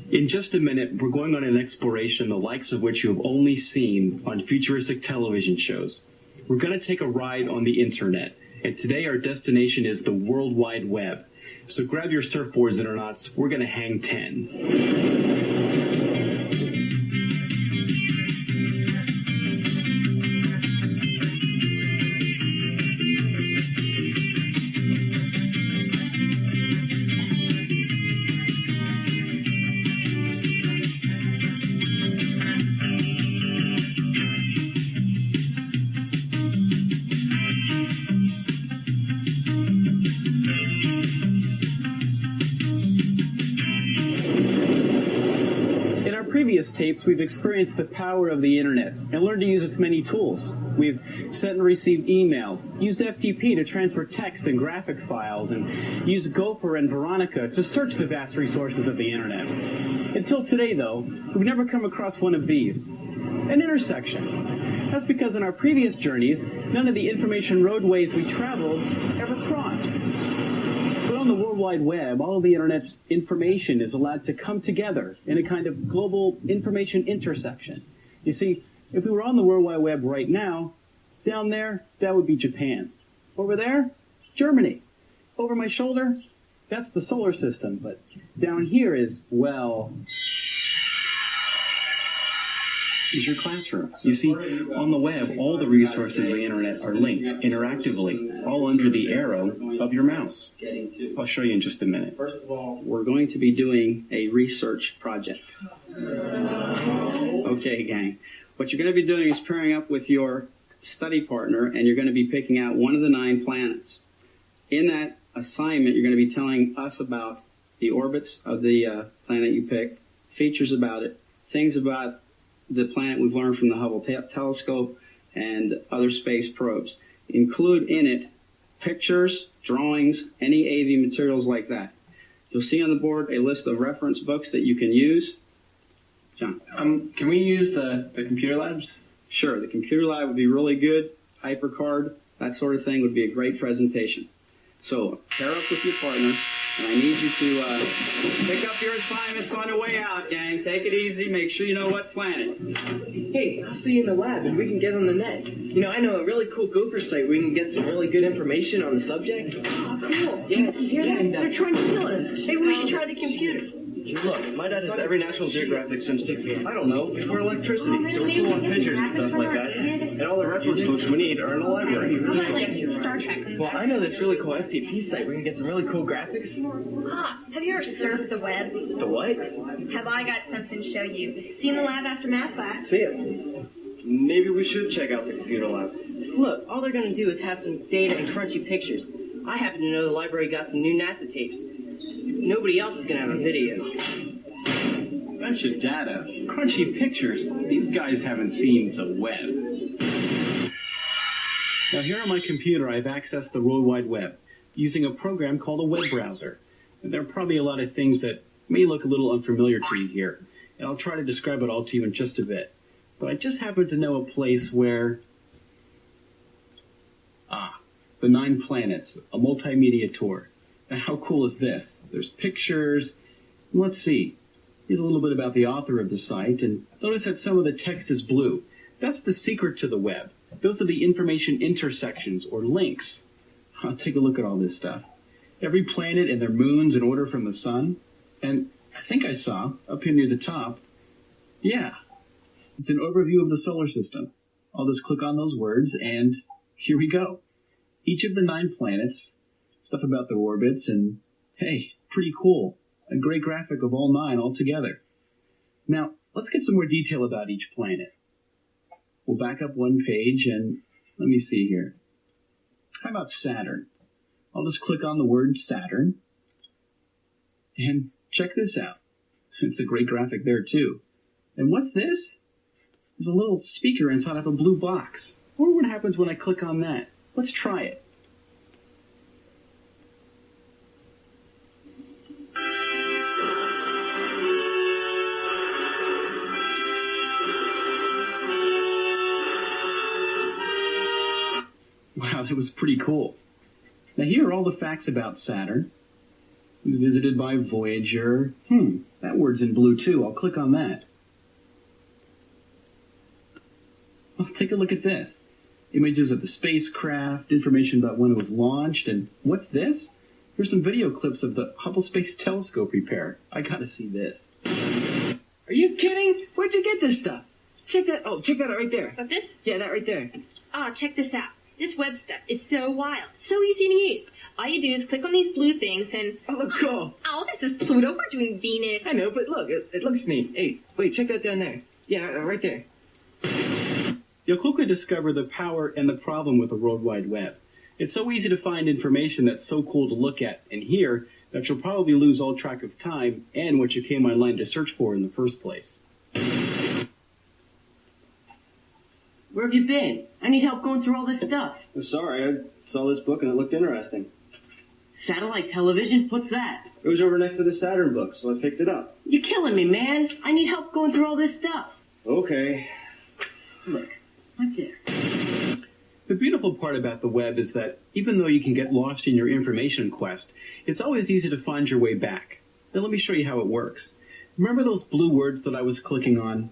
In just a minute, we're going on an exploration the likes of which you have only seen on futuristic television shows. We're going to take a ride on the internet, and today our destination is the World Wide Web. So grab your surfboards, internauts. We're going to hang 10. Previous tapes, we've experienced the power of the internet and learned to use its many tools. We've sent and received email, used FTP to transfer text and graphic files, and used Gopher and Veronica to search the vast resources of the internet. Until today, though, we've never come across one of these, an intersection. That's because in our previous journeys, none of the information roadways we traveled ever crossed. On the World Wide Web, all of the internet's information is allowed to come together in a kind of global information intersection. You see, if we were on the World Wide Web right now, down there, that would be Japan. Over there, Germany. Over my shoulder, that's the solar system. But down here is, well, is your classroom. You see, on the web, all the resources of the internet are linked interactively, all under the arrow of your mouse. I'll show you in just a minute. First of all, we're going to be doing a research project. Okay, gang. What you're going to be doing is pairing up with your study partner, and you're going to be picking out one of the 9 planets. In that assignment, you're going to be telling us about the orbits of the planet you picked, features about it, things about the planet we've learned from the Hubble telescope and other space probes. Include in it pictures, drawings, any AV materials like that. You'll see on the board a list of reference books that you can use. John? Can we use the computer labs? Sure, the computer lab would be really good. HyperCard, that sort of thing would be a great presentation. So, pair up with your partner, and I need you to pick up your assignments on the way out, gang. Take it easy. Make sure you know what planet. Hey, I'll see you in the lab, and we can get on the net. You know, I know a really cool Gopher site where we can get some really good information on the subject. Oh, cool. Yeah. You hear that? They're trying to kill us. Maybe we should try the computer. Look, my dad has every National Geographic since, I don't know, before electricity. So we're still on pictures and stuff like that. And all the reference books we need are in the library. Like Star Trek. Well, I know this really cool FTP site where we can get some really cool graphics. Ah, have you ever surfed the web? The what? Have I got something to show you? See you in the lab after math class. See it. Maybe we should check out the computer lab. Look, all they're going to do is have some data and crunchy pictures. I happen to know the library got some new NASA tapes. Nobody else is going to have a video. Bunch of data, crunchy pictures. These guys haven't seen the web. Now here on my computer, I've accessed the World Wide Web using a program called a web browser. And there are probably a lot of things that may look a little unfamiliar to you here. And I'll try to describe it all to you in just a bit. But I just happen to know a place where... the 9 planets, a multimedia tour. Now, how cool is this? There's pictures. Let's see. Here's a little bit about the author of the site, and notice that some of the text is blue. That's the secret to the web. Those are the information intersections, or links. I'll take a look at all this stuff. Every planet and their moons in order from the sun. And I think I saw, up here near the top, it's an overview of the solar system. I'll just click on those words, and here we go. Each of the 9 planets, stuff about their orbits, and hey, pretty cool. A great graphic of all 9 all together. Now, let's get some more detail about each planet. We'll back up one page and let me see here. How about Saturn? I'll just click on the word Saturn. And check this out. It's a great graphic there too. And what's this? There's a little speaker inside of a blue box. I wonder what happens when I click on that. Let's try it. Wow, that was pretty cool. Now here are all the facts about Saturn. It was visited by Voyager. That word's in blue too. I'll click on that. Oh, take a look at this. Images of the spacecraft, information about when it was launched, and what's this? Here's some video clips of the Hubble Space Telescope repair. I gotta see this. Are you kidding? Where'd you get this stuff? Check that out right there. But this? Yeah, that right there. Oh, check this out. This web stuff is so wild, so easy to use. All you do is click on these blue things and... Oh, look, cool. Oh, this is Pluto. We're doing Venus. I know, but look, it looks neat. Hey, wait, check that down there. Yeah, right there. You'll quickly discover the power and the problem with the World Wide Web. It's so easy to find information that's so cool to look at and hear that you'll probably lose all track of time and what you came online to search for in the first place. Where have you been? I need help going through all this stuff. I'm sorry, I saw this book and it looked interesting. Satellite television? What's that? It was over next to the Saturn book, so I picked it up. You're killing me, man. I need help going through all this stuff. Okay. Look, right there. The beautiful part about the web is that even though you can get lost in your information quest, it's always easy to find your way back. Now let me show you how it works. Remember those blue words that I was clicking on?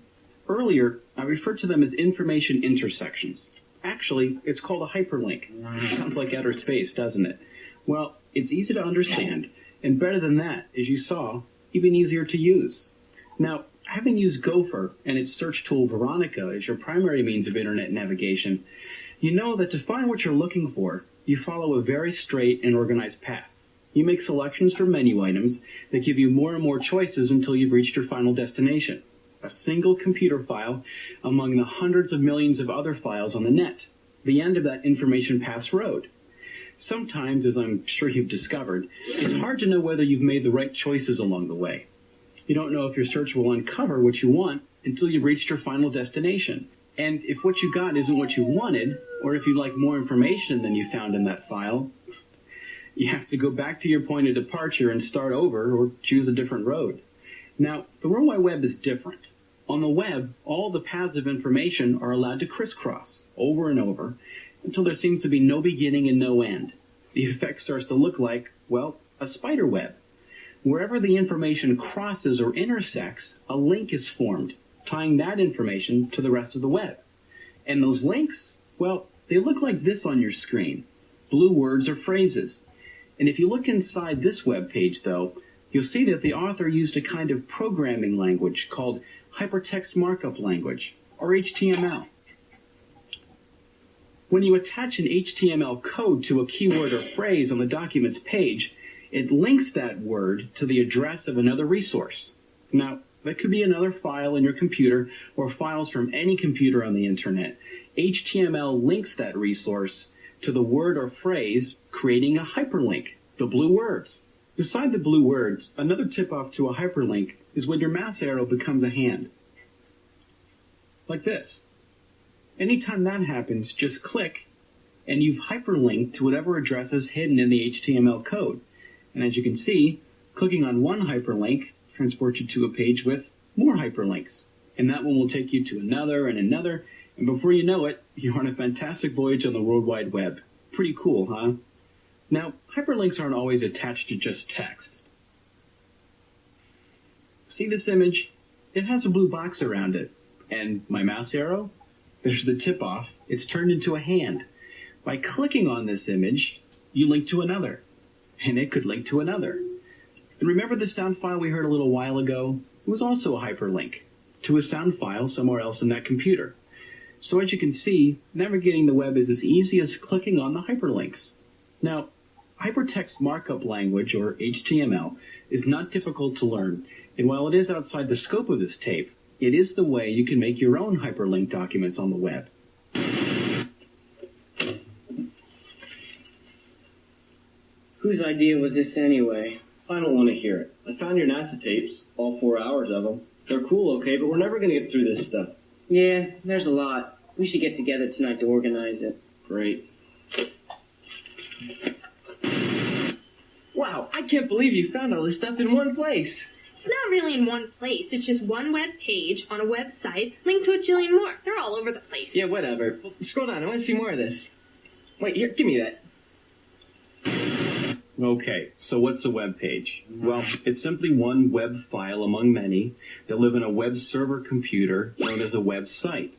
Earlier, I referred to them as information intersections. Actually, it's called a hyperlink. Sounds like outer space, doesn't it? Well, it's easy to understand, and better than that, as you saw, even easier to use. Now, having used Gopher and its search tool Veronica as your primary means of internet navigation, you know that to find what you're looking for, you follow a very straight and organized path. You make selections from menu items that give you more and more choices until you've reached your final destination. A single computer file among the hundreds of millions of other files on the net, the end of that information path's road. Sometimes, as I'm sure you've discovered, it's hard to know whether you've made the right choices along the way. You don't know if your search will uncover what you want until you've reached your final destination. And if what you got isn't what you wanted, or if you'd like more information than you found in that file, you have to go back to your point of departure and start over or choose a different road. Now, the World Wide Web is different. On the web, all the paths of information are allowed to crisscross over and over until there seems to be no beginning and no end. The effect starts to look like, well, a spider web. Wherever the information crosses or intersects, a link is formed, tying that information to the rest of the web. And those links, well, they look like this on your screen. Blue words or phrases. And if you look inside this web page, though, you'll see that the author used a kind of programming language called Hypertext Markup Language, or HTML. When you attach an HTML code to a keyword or phrase on the document's page, it links that word to the address of another resource. Now, that could be another file in your computer or files from any computer on the internet. HTML links that resource to the word or phrase, creating a hyperlink, the blue words. Beside the blue words, another tip-off to a hyperlink is when your mouse arrow becomes a hand. Like this. Anytime that happens, just click, and you've hyperlinked to whatever address is hidden in the HTML code. And as you can see, clicking on one hyperlink transports you to a page with more hyperlinks. And that one will take you to another and another, and before you know it, you're on a fantastic voyage on the World Wide Web. Pretty cool, huh? Now, hyperlinks aren't always attached to just text. See this image? It has a blue box around it. And my mouse arrow? There's the tip-off. It's turned into a hand. By clicking on this image, you link to another. And it could link to another. And remember the sound file we heard a little while ago? It was also a hyperlink to a sound file somewhere else in that computer. So as you can see, navigating the web is as easy as clicking on the hyperlinks. Now, Hypertext Markup Language, or HTML, is not difficult to learn, and while it is outside the scope of this tape, it is the way you can make your own hyperlink documents on the web. Whose idea was this anyway? I don't want to hear it. I found your NASA tapes, all 4 hours of them. They're cool, okay, but we're never going to get through this stuff. Yeah, there's a lot. We should get together tonight to organize it. Great. Wow, I can't believe you found all this stuff in one place. It's not really in one place. It's just one web page on a website linked to a jillion more. They're all over the place. Yeah, whatever. Well, scroll down. I want to see more of this. Wait, here, give me that. Okay, so what's a web page? Well, it's simply one web file among many that live in a web server computer known as a website.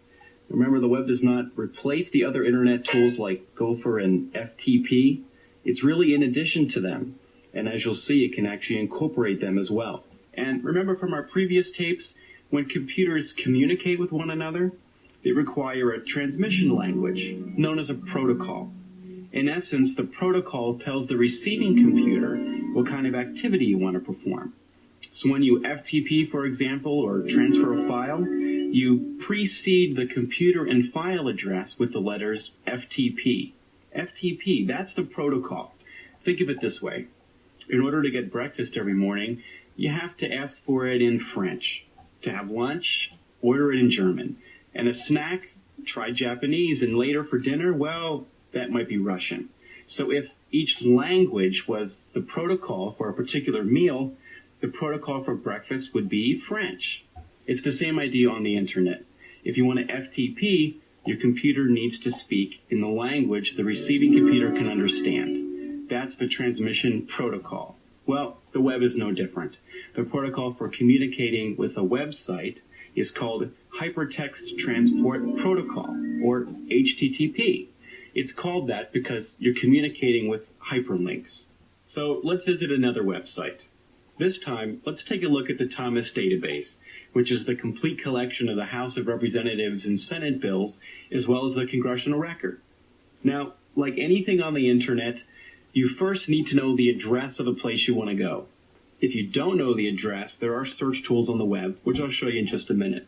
Remember, the web does not replace the other internet tools like Gopher and FTP. It's really in addition to them. And as you'll see, it can actually incorporate them as well. And remember from our previous tapes, when computers communicate with one another, they require a transmission language known as a protocol. In essence, the protocol tells the receiving computer what kind of activity you want to perform. So when you FTP, for example, or transfer a file, you precede the computer and file address with the letters FTP. FTP, that's the protocol. Think of it this way. In order to get breakfast every morning, you have to ask for it in French. To have lunch, order it in German. And a snack, try Japanese. And later for dinner, well, that might be Russian. So if each language was the protocol for a particular meal, the protocol for breakfast would be French. It's the same idea on the internet. If you want to FTP, your computer needs to speak in the language the receiving computer can understand. That's the transmission protocol. Well, the web is no different. The protocol for communicating with a website is called Hypertext Transport Protocol, or HTTP. It's called that because you're communicating with hyperlinks. So let's visit another website. This time, let's take a look at the Thomas database, which is the complete collection of the House of Representatives and Senate bills, as well as the congressional record. Now, like anything on the internet, you first need to know the address of the place you want to go. If you don't know the address, there are search tools on the web, which I'll show you in just a minute.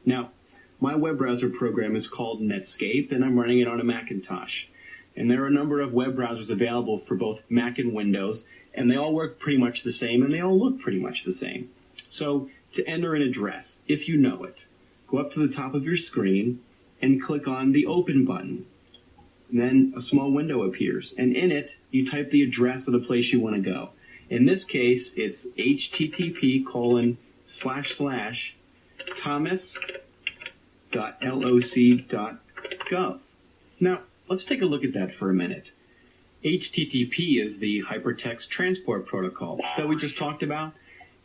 Now, my web browser program is called Netscape, and I'm running it on a Macintosh. And there are a number of web browsers available for both Mac and Windows, and they all work pretty much the same, and they all look pretty much the same. So, to enter an address, if you know it, go up to the top of your screen and click on the Open button. And then a small window appears, and in it, you type the address of the place you want to go. In this case, it's http://thomas.loc.gov. Now, let's take a look at that for a minute. HTTP is the Hypertext Transport Protocol that we just talked about,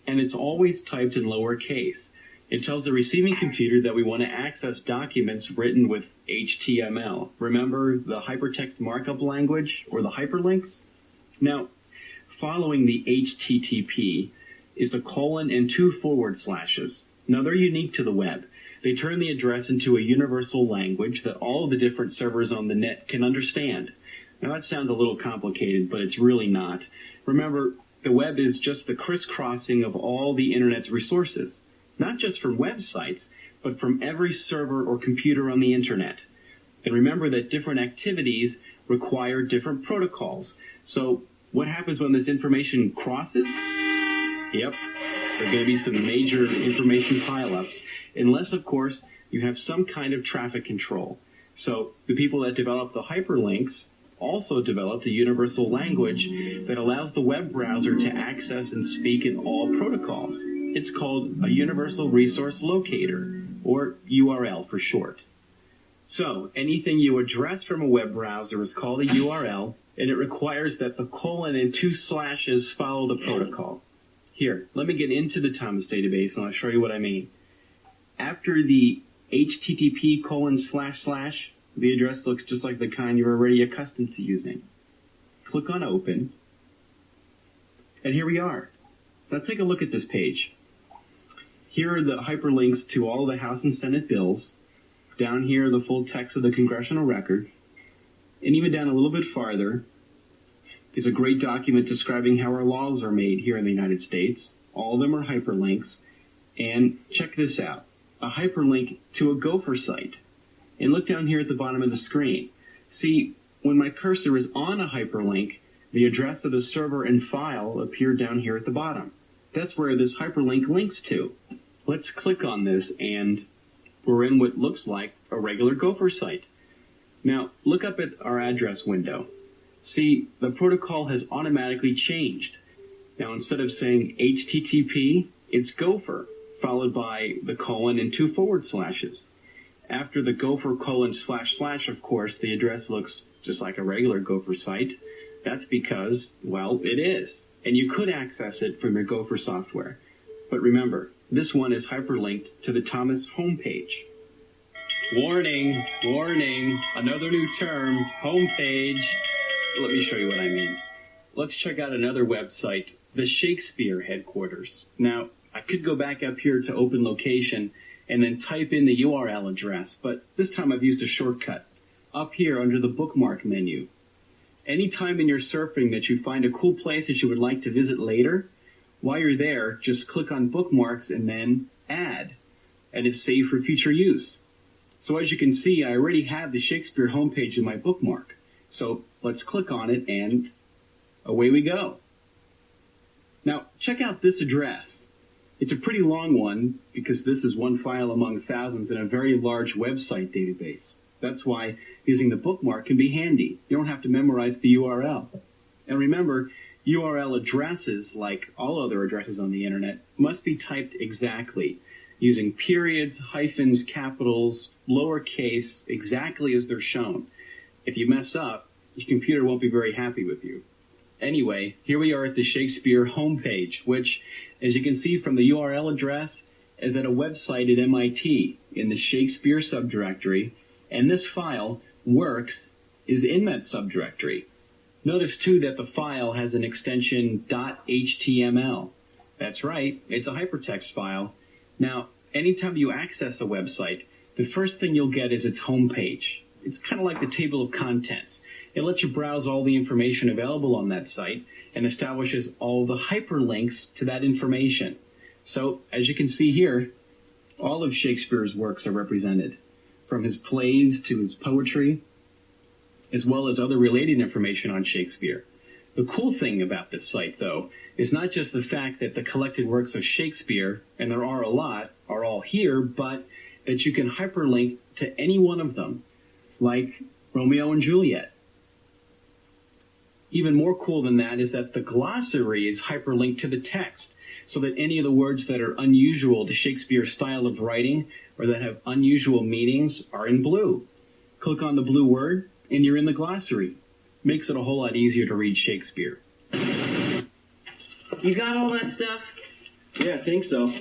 and it's always typed in lowercase. It tells the receiving computer that we want to access documents written with HTML. Remember the hypertext markup language, or the hyperlinks? Now, following the HTTP is a colon and 2 forward slashes. Now, they're unique to the web. They turn the address into a universal language that all of the different servers on the net can understand. Now, that sounds a little complicated, but it's really not. Remember, the web is just the crisscrossing of all the internet's resources, not just from websites, but from every server or computer on the internet. And remember that different activities require different protocols. So what happens when this information crosses? Yep, there are going to be some major information pileups, unless, of course, you have some kind of traffic control. So the people that developed the hyperlinks also developed a universal language that allows the web browser to access and speak in all protocols. It's called a Universal Resource Locator, or URL for short. So anything you address from a web browser is called a URL, and it requires that the colon and 2 slashes follow the protocol. Here, let me get into the Thomas database and I'll show you what I mean. After the HTTP://, the address looks just like the kind you're already accustomed to using. Click on Open, and here we are. Now take a look at this page. Here are the hyperlinks to all of the House and Senate bills. Down here, the full text of the congressional record. And even down a little bit farther is a great document describing how our laws are made here in the United States. All of them are hyperlinks. And check this out, a hyperlink to a Gopher site. And look down here at the bottom of the screen. See, when my cursor is on a hyperlink, the address of the server and file appear down here at the bottom. That's where this hyperlink links to. Let's click on this, and we're in what looks like a regular Gopher site. Now, look up at our address window. See, the protocol has automatically changed. Now, instead of saying HTTP, it's Gopher, followed by the colon and 2 forward slashes. After the Gopher ://, of course, the address looks just like a regular Gopher site. That's because, well, it is. And you could access it from your Gopher software. But remember, this one is hyperlinked to the Thomas homepage. Warning, warning, another new term, homepage. Let me show you what I mean. Let's check out another website, the Shakespeare headquarters. Now, I could go back up here to open location and then type in the URL address, but this time I've used a shortcut. Up here under the bookmark menu. Anytime in your surfing that you find a cool place that you would like to visit later, while you're there, just click on bookmarks and then add. And it's saved for future use. So as you can see, I already have the Shakespeare homepage in my bookmark. So let's click on it and away we go. Now, check out this address. It's a pretty long one because this is one file among thousands in a very large website database. That's why using the bookmark can be handy. You don't have to memorize the URL. And remember, URL addresses, like all other addresses on the internet, must be typed exactly, using periods, hyphens, capitals, lowercase, exactly as they're shown. If you mess up, your computer won't be very happy with you. Anyway, here we are at the Shakespeare homepage, which, as you can see from the URL address, is at a website at MIT in the Shakespeare subdirectory, and this file, works, is in that subdirectory. Notice, too, that the file has an extension .html. That's right, it's a hypertext file. Now, anytime you access a website, the first thing you'll get is its homepage. It's kind of like the table of contents. It lets you browse all the information available on that site and establishes all the hyperlinks to that information. So, as you can see here, all of Shakespeare's works are represented, from his plays to his poetry, as well as other related information on Shakespeare. The cool thing about this site, though, is not just the fact that the collected works of Shakespeare, and there are a lot, are all here, but that you can hyperlink to any one of them, like Romeo and Juliet. Even more cool than that is that the glossary is hyperlinked to the text, so that any of the words that are unusual to Shakespeare's style of writing or that have unusual meanings are in blue. Click on the blue word, and you're in the glossary. Makes it a whole lot easier to read Shakespeare. You got all that stuff? Yeah, I think so.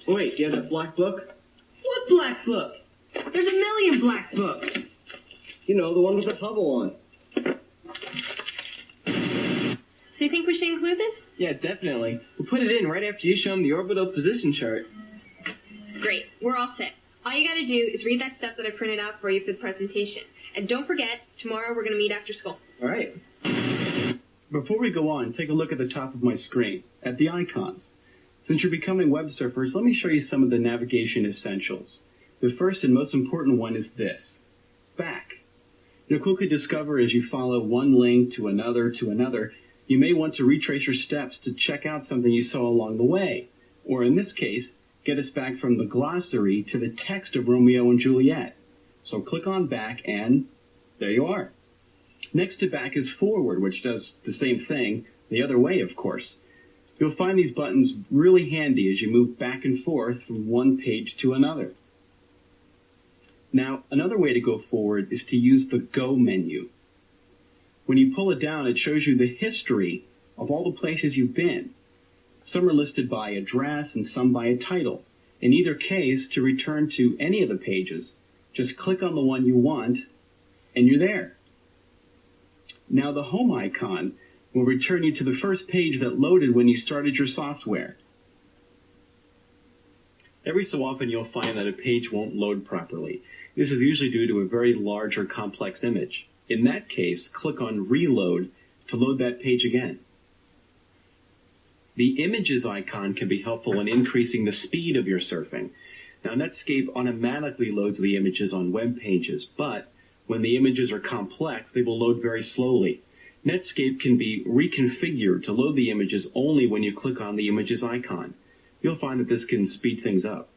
Oh, wait, do you have that black book? What black book? There's a million black books. You know, the one with the Hubble on. So you think we should include this? Yeah, definitely. We'll put it in right after you show them the orbital position chart. Great, we're all set. All you gotta do is read that stuff that I printed out for you for the presentation. And don't forget, tomorrow we're gonna meet after school. All right. Before we go on, take a look at the top of my screen, at the icons. Since you're becoming web surfers, let me show you some of the navigation essentials. The first and most important one is this, back. You'll quickly discover as you follow one link to another, you may want to retrace your steps to check out something you saw along the way. Or in this case, get us back from the glossary to the text of Romeo and Juliet. So click on back and there you are. Next to back is forward, which does the same thing, the other way, of course. You'll find these buttons really handy as you move back and forth from one page to another. Now, another way to go forward is to use the Go menu. When you pull it down, it shows you the history of all the places you've been. Some are listed by address and some by a title. In either case, to return to any of the pages, just click on the one you want, and you're there. Now the home icon will return you to the first page that loaded when you started your software. Every so often you'll find that a page won't load properly. This is usually due to a very large or complex image. In that case, click on Reload to load that page again. The Images icon can be helpful in increasing the speed of your surfing. Now, Netscape automatically loads the images on web pages, but when the images are complex, they will load very slowly. Netscape can be reconfigured to load the images only when you click on the Images icon. You'll find that this can speed things up.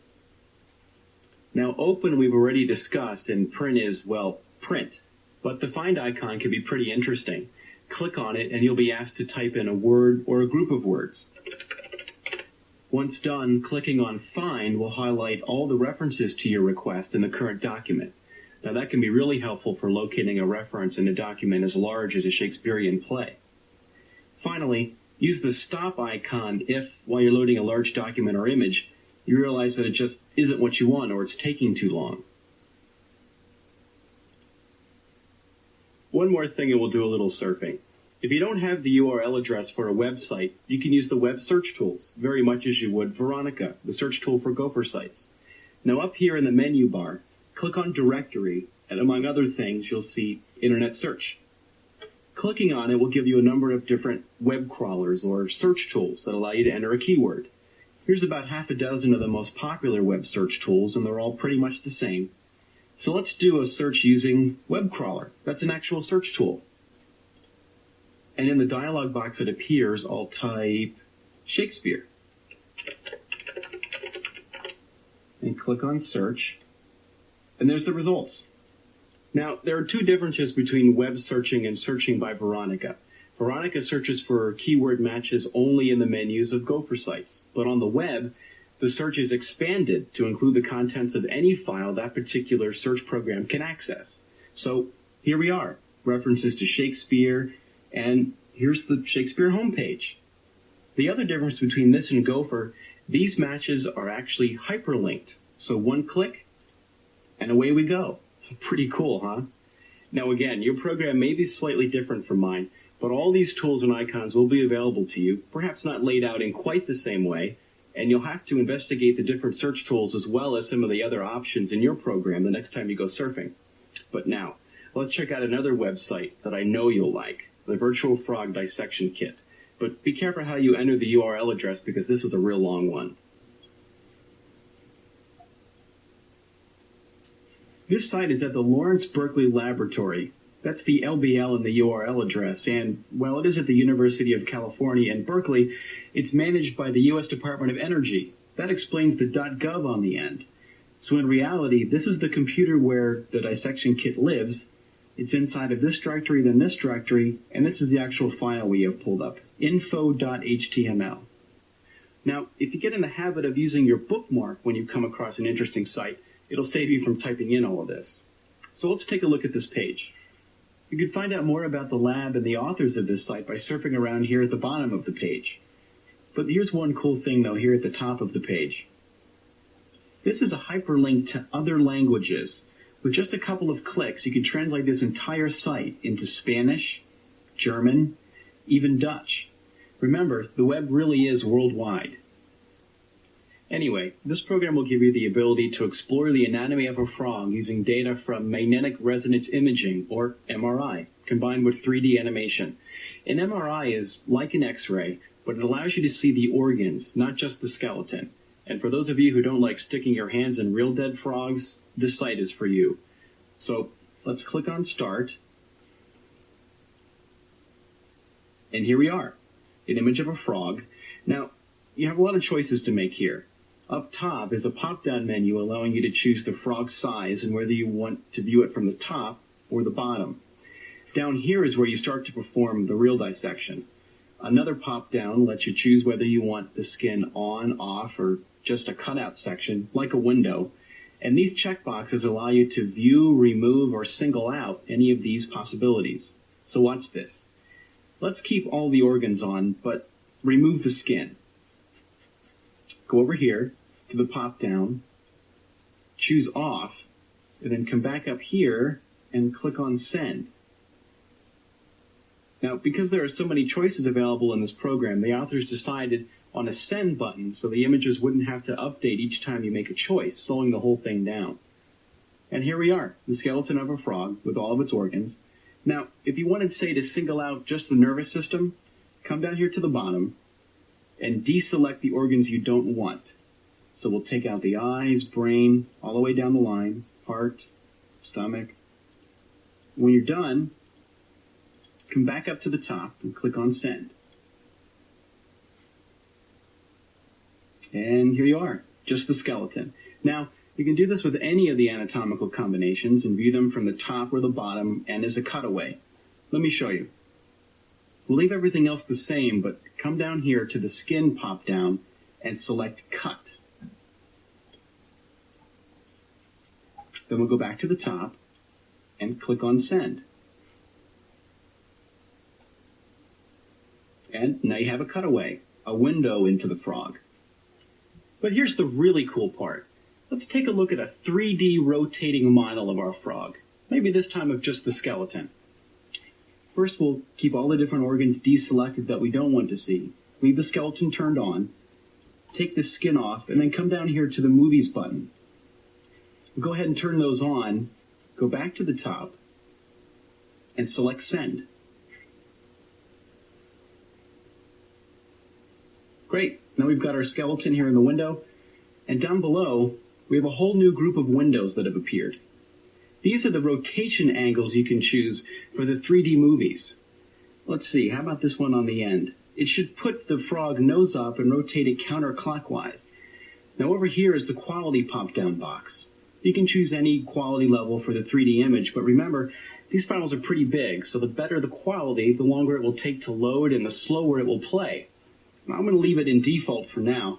Now, Open we've already discussed, and Print is, well, print. But the Find icon can be pretty interesting. Click on it, and you'll be asked to type in a word or a group of words. Once done, clicking on Find will highlight all the references to your request in the current document. Now, that can be really helpful for locating a reference in a document as large as a Shakespearean play. finally, use the stop icon if, while you're loading a large document or image, you realize that it just isn't what you want or it's taking too long. One more thing and we'll do a little surfing. If you don't have the URL address for a website, you can use the web search tools, very much as you would Veronica, the search tool for Gopher sites. Now up here in the menu bar, click on Directory, and among other things, you'll see Internet Search. Clicking on it will give you a number of different web crawlers or search tools that allow you to enter a keyword. Here's about half a dozen of the most popular web search tools, and they're all pretty much the same. So let's do a search using Web Crawler. That's an actual search tool. And in the dialog box that appears, I'll type Shakespeare. And click on Search. And there's the results. Now, there are two differences between web searching and searching by Veronica. Veronica searches for keyword matches only in the menus of Gopher sites. But on the web, the search is expanded to include the contents of any file that particular search program can access. So here we are, references to Shakespeare, and here's the Shakespeare homepage. The other difference between this and Gopher, these matches are actually hyperlinked. So one click, and away we go. Pretty cool, huh? Now again, your program may be slightly different from mine, but all these tools and icons will be available to you, perhaps not laid out in quite the same way, and you'll have to investigate the different search tools as well as some of the other options in your program the next time you go surfing. But now, let's check out another website that I know you'll like, the Virtual Frog Dissection Kit. But be careful how you enter the URL address because this is a real long one. This site is at the Lawrence Berkeley Laboratory. That's the LBL in the URL address, and while it is at the University of California in Berkeley, it's managed by the U.S. Department of Energy. That explains the .gov on the end. So in reality, this is the computer where the dissection kit lives. It's inside of this directory, then this directory, and this is the actual file we have pulled up, info.html. Now, if you get in the habit of using your bookmark when you come across an interesting site, it'll save you from typing in all of this. So let's take a look at this page. You can find out more about the lab and the authors of this site by surfing around here at the bottom of the page. But here's one cool thing, though, here at the top of the page. This is a hyperlink to other languages. With just a couple of clicks, you can translate this entire site into Spanish, German, even Dutch. Remember, the web really is worldwide. Anyway, this program will give you the ability to explore the anatomy of a frog using data from magnetic resonance imaging, or MRI, combined with 3D animation. An MRI is like an X-ray, but it allows you to see the organs, not just the skeleton. And for those of you who don't like sticking your hands in real dead frogs, this site is for you. So let's click on Start. And here we are, an image of a frog. Now, you have a lot of choices to make here. Up top is a pop-down menu allowing you to choose the frog size and whether you want to view it from the top or the bottom. Down here is where you start to perform the real dissection. Another pop-down lets you choose whether you want the skin on, off, or just a cutout section, like a window. And these checkboxes allow you to view, remove, or single out any of these possibilities. So watch this. Let's keep all the organs on, but remove the skin. Go over here to the pop-down, choose off, and then come back up here and click on Send. Now, because there are so many choices available in this program, the authors decided on a Send button so the images wouldn't have to update each time you make a choice, slowing the whole thing down. And here we are, the skeleton of a frog with all of its organs. Now, if you wanted, say, to single out just the nervous system, come down here to the bottom and deselect the organs you don't want. So we'll take out the eyes, brain, all the way down the line, heart, stomach. When you're done, come back up to the top and click on Send. And here you are, just the skeleton. Now, you can do this with any of the anatomical combinations and view them from the top or the bottom and as a cutaway. Let me show you. We'll leave everything else the same, but come down here to the skin pop-down and select Cut. Then we'll go back to the top and click on Send. And And now you have a cutaway, a window into the frog. But here's the really cool part. Let's take a look at a 3D rotating model of our frog. Maybe this time of just the skeleton. First, we'll keep all the different organs deselected that we don't want to see. Leave the skeleton turned on. Take the skin off, and then come down here to the Movies button. We'll go ahead and turn those on. Go back to the top, and select Send. Great. Now we've got our skeleton here in the window, and down below, we have a whole new group of windows that have appeared. These are the rotation angles you can choose for the 3D movies. Let's see, how about this one on the end? It should put the frog nose up and rotate it counterclockwise. Now over here is the quality pop-down box. You can choose any quality level for the 3D image, but remember, these files are pretty big, so the better the quality, the longer it will take to load and the slower it will play. Now, I'm going to leave it in default for now,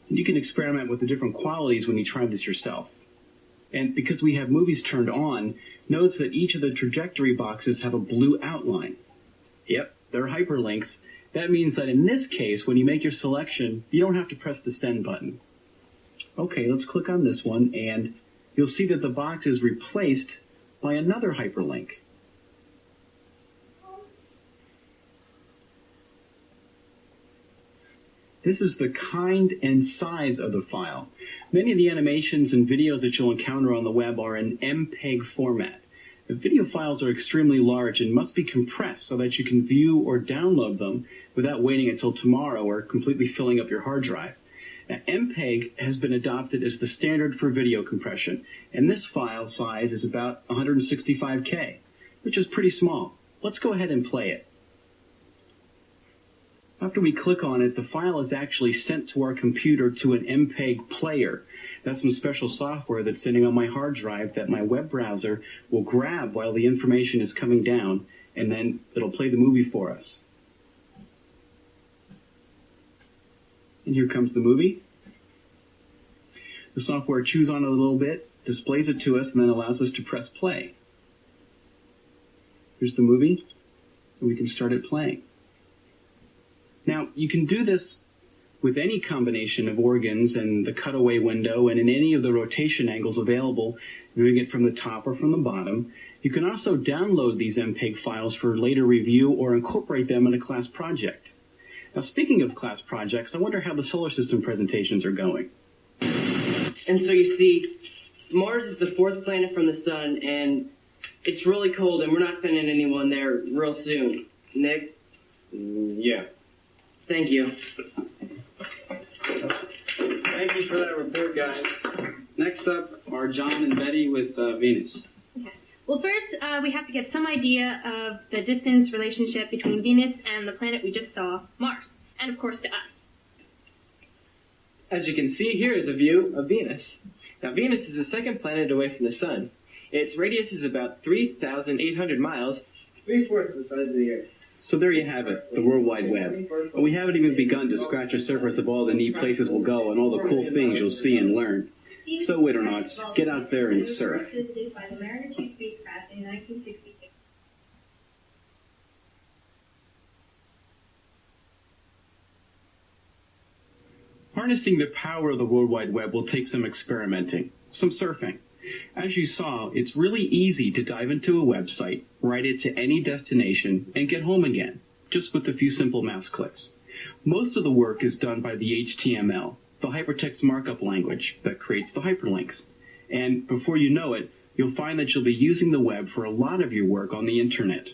and you can experiment with the different qualities when you try this yourself. And because we have movies turned on, notice that each of the trajectory boxes have a blue outline. Yep, they're hyperlinks. That means that in this case, when you make your selection, you don't have to press the send button. Okay, let's click on this one, and you'll see that the box is replaced by another hyperlink. This is the kind and size of the file. Many of the animations and videos that you'll encounter on the web are in MPEG format. The video files are extremely large and must be compressed so that you can view or download them without waiting until tomorrow or completely filling up your hard drive. Now, MPEG has been adopted as the standard for video compression, and this file size is about 165K, which is pretty small. Let's go ahead and play it. After we click on it, the file is actually sent to our computer to an MPEG player. That's some special software that's sitting on my hard drive that my web browser will grab while the information is coming down, and then it'll play the movie for us. And here comes the movie. The software chews on it a little bit, displays it to us, and then allows us to press play. Here's the movie, and we can start it playing. Now, you can do this with any combination of organs and the cutaway window and in any of the rotation angles available, viewing it from the top or from the bottom. You can also download these MPEG files for later review or incorporate them in a class project. Now, speaking of class projects, I wonder how the solar system presentations are going. And so you see, Mars is the fourth planet from the sun, and it's really cold, and we're not sending anyone there real soon. Nick? Yeah. Thank you. Thank you for that report, guys. Next up are John and Betty with Venus. Okay. Well, first, we have to get some idea of the distance relationship between Venus and the planet we just saw, Mars, and of course to us. As you can see, here is a view of Venus. Now, Venus is the second planet away from the sun. Its radius is about 3,800 miles, 3/4 the size of the Earth. So there you have it, the World Wide Web. But we haven't even begun to scratch the surface of all the neat places we'll go and all the cool things you'll see and learn. So, Witternauts, get out there and surf. By the Mariner 2 spacecraft in 1966. Harnessing the power of the World Wide Web will take some experimenting, some surfing. As you saw, it's really easy to dive into a website, write it to any destination, and get home again, just with a few simple mouse clicks. Most of the work is done by the HTML, the hypertext markup language that creates the hyperlinks. And before you know it, you'll find that you'll be using the web for a lot of your work on the internet.